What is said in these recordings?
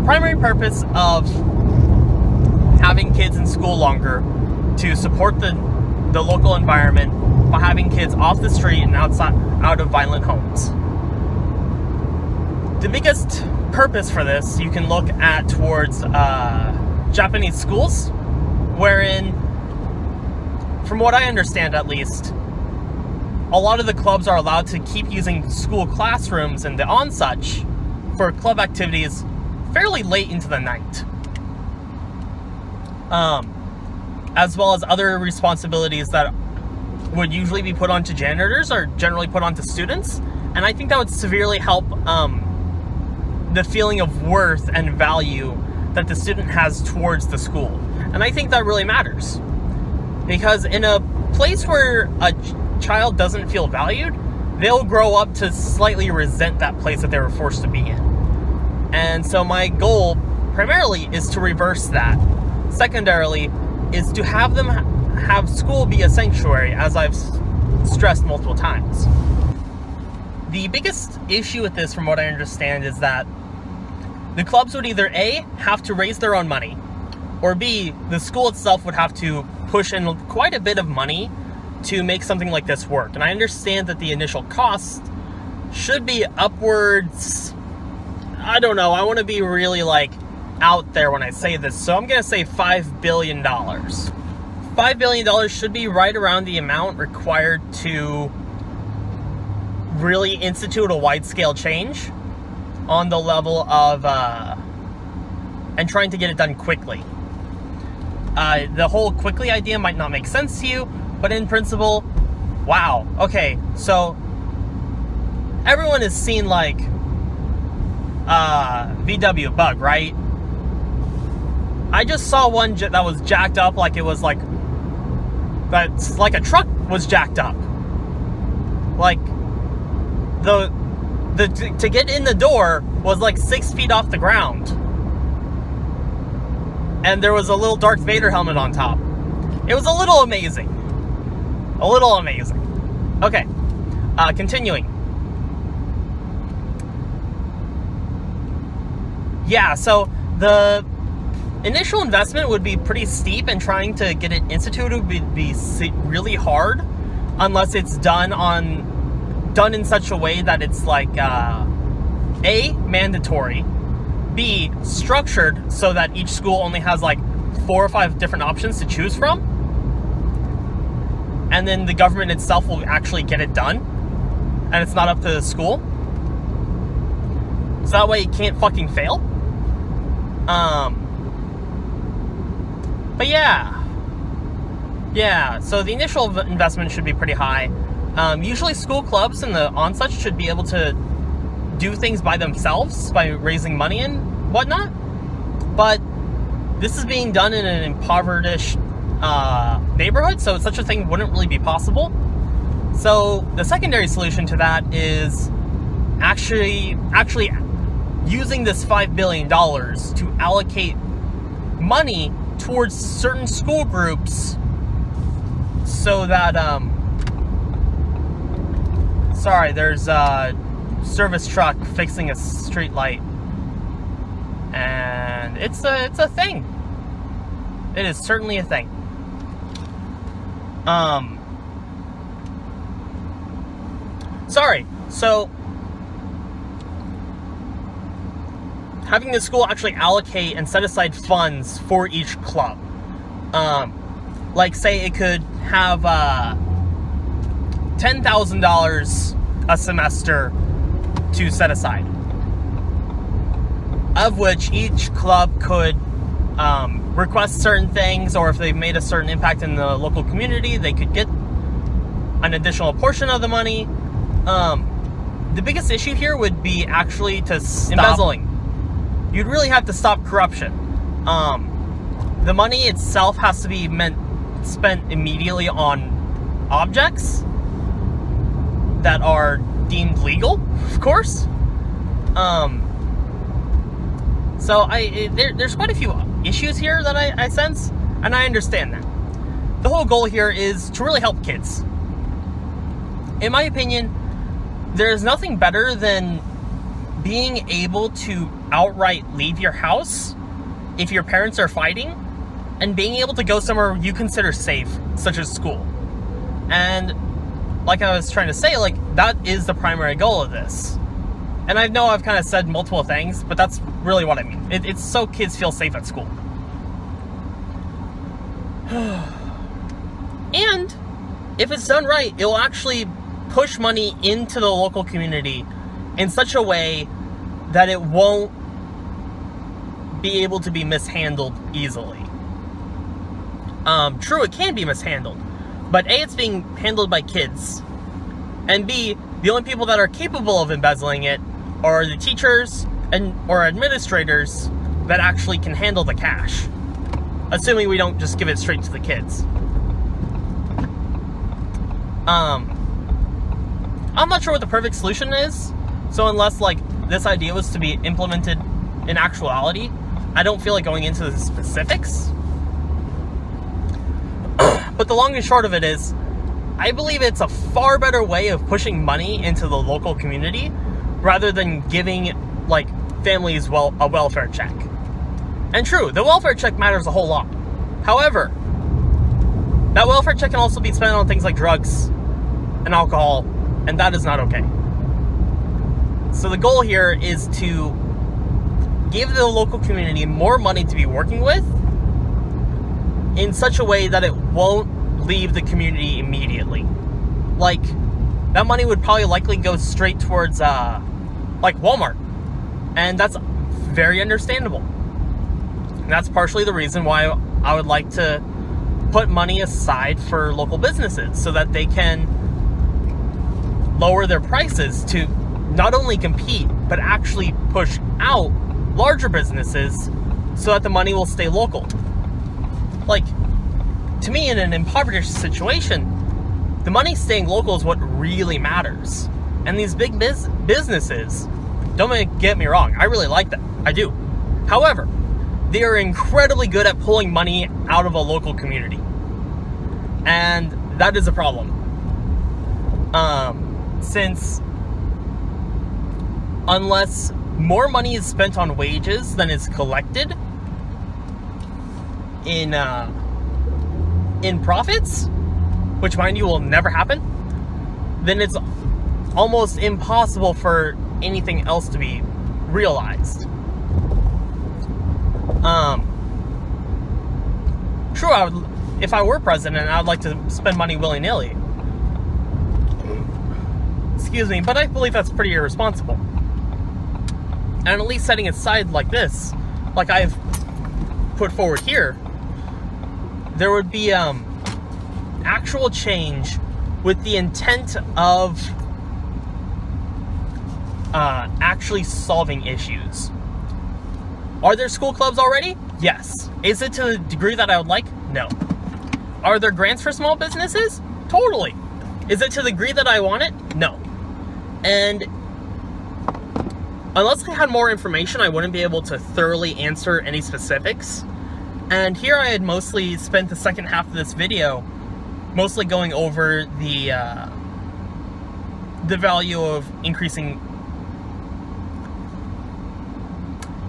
primary purpose of having kids in school longer to support the local environment by having kids off the street and out of violent homes. The biggest purpose for this you can look at towards Japanese schools, wherein, from what I understand at least, a lot of the clubs are allowed to keep using school classrooms and the on-such for club activities fairly late into the night. As well as other responsibilities that would usually be put onto janitors are generally put onto students. And I think that would severely help the feeling of worth and value that the student has towards the school. And I think that really matters. Because in a place where a child doesn't feel valued, they'll grow up to slightly resent that place that they were forced to be in. And so my goal primarily is to reverse that. Secondarily is to have them have school be a sanctuary, as I've stressed multiple times. The biggest issue with this, from what I understand, is that the clubs would either A, have to raise their own money, or B, the school itself would have to push in quite a bit of money to make something like this work. And I understand that the initial cost should be upwards, I don't know, I want to be really out there when I say this, so I'm going to say $5 billion. $5 billion should be right around the amount required to really institute a wide-scale change on the level of, and trying to get it done quickly. The whole quickly idea might not make sense to you, but in principle, wow. Okay, so everyone has seen VW Bug, right? I just saw one that was jacked up like it was that's like a truck was jacked up. To get in the door was 6 feet off the ground. And there was a little Darth Vader helmet on top. It was a little amazing. Okay, continuing. Yeah, so the initial investment would be pretty steep, and trying to get it instituted would be really hard unless it's done in such a way that it's A, mandatory, B, structured so that each school only has 4 or 5 different options to choose from, and then the government itself will actually get it done, and it's not up to the school, so that way it can't fucking fail. But yeah, so the initial investment should be pretty high. Usually school clubs and the on-such should be able to do things by themselves by raising money and whatnot, but this is being done in an impoverished neighborhood, so such a thing wouldn't really be possible. So the secondary solution to that is actually using this $5 billion to allocate money towards certain school groups so that, sorry, there's a service truck fixing a street light, and it's a thing. It is certainly a thing. So having the school actually allocate and set aside funds for each club. Say it could have $10,000 a semester to set aside, of which each club could request certain things, or if they've made a certain impact in the local community, they could get an additional portion of the money. The biggest issue here would be actually to stop embezzling. You'd really have to stop corruption. The money itself has to be spent immediately on objects that are deemed legal, of course. So there's quite a few issues here that I sense, and I understand that. The whole goal here is to really help kids. In my opinion, there's nothing better than being able to outright leave your house if your parents are fighting, and being able to go somewhere you consider safe, such as school. And like I was trying to say, like, that is the primary goal of this. And I know I've kind of said multiple things, but that's really what I mean. It's so kids feel safe at school. And if it's done right, it'll actually push money into the local community in such a way that it won't be able to be mishandled easily. True, it can be mishandled, but A, it's being handled by kids, and B, the only people that are capable of embezzling it are the teachers or administrators that actually can handle the cash, assuming we don't just give it straight to the kids. I'm not sure what the perfect solution is, so unless like this idea was to be implemented in actuality, I don't feel like going into the specifics. But the long and short of it is, I believe it's a far better way of pushing money into the local community rather than giving like families a welfare check. And true, the welfare check matters a whole lot. However, that welfare check can also be spent on things like drugs and alcohol, and that is not okay. So the goal here is to give the local community more money to be working with in such a way that it won't leave the community immediately. Like, that money would probably likely go straight towards, like Walmart. And that's very understandable. And that's partially the reason why I would like to put money aside for local businesses so that they can lower their prices to not only compete, but actually push out larger businesses so that the money will stay local. Like, to me, in an impoverished situation, the money staying local is what really matters. And these big businesses, don't get me wrong, I really like them. I do. However, they are incredibly good at pulling money out of a local community. And that is a problem. Since unless more money is spent on wages than is collected in profits, which mind you will never happen, then it's almost impossible for anything else to be realized. True, if I were president, I'd like to spend money willy-nilly. Excuse me, but I believe that's pretty irresponsible. And at least setting it aside like this, like I've put forward here, there would be actual change with the intent of actually solving issues. Are there school clubs already? Yes. Is it to the degree that I would like? No. Are there grants for small businesses? Totally. Is it to the degree that I want it? No. And unless I had more information, I wouldn't be able to thoroughly answer any specifics. And here I had mostly spent the second half of this video mostly going over the value of increasing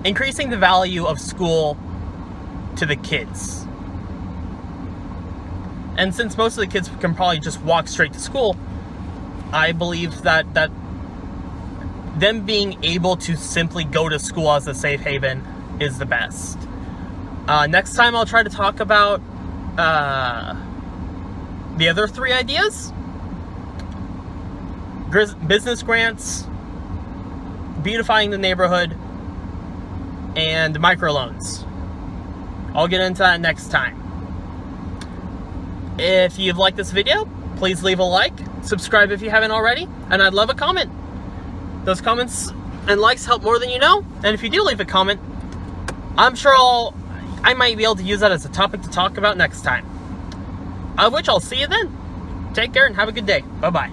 the value of school to the kids. And since most of the kids can probably just walk straight to school, I believe that them being able to simply go to school as a safe haven is the best. Next time I'll try to talk about the other three ideas. Business grants, beautifying the neighborhood, and microloans. I'll get into that next time. If you've liked this video, please leave a like, subscribe if you haven't already, and I'd love a comment. Those comments and likes help more than you know, and if you do leave a comment, I'm sure I might be able to use that as a topic to talk about next time. Of which I'll see you then. Take care and have a good day. Bye-bye.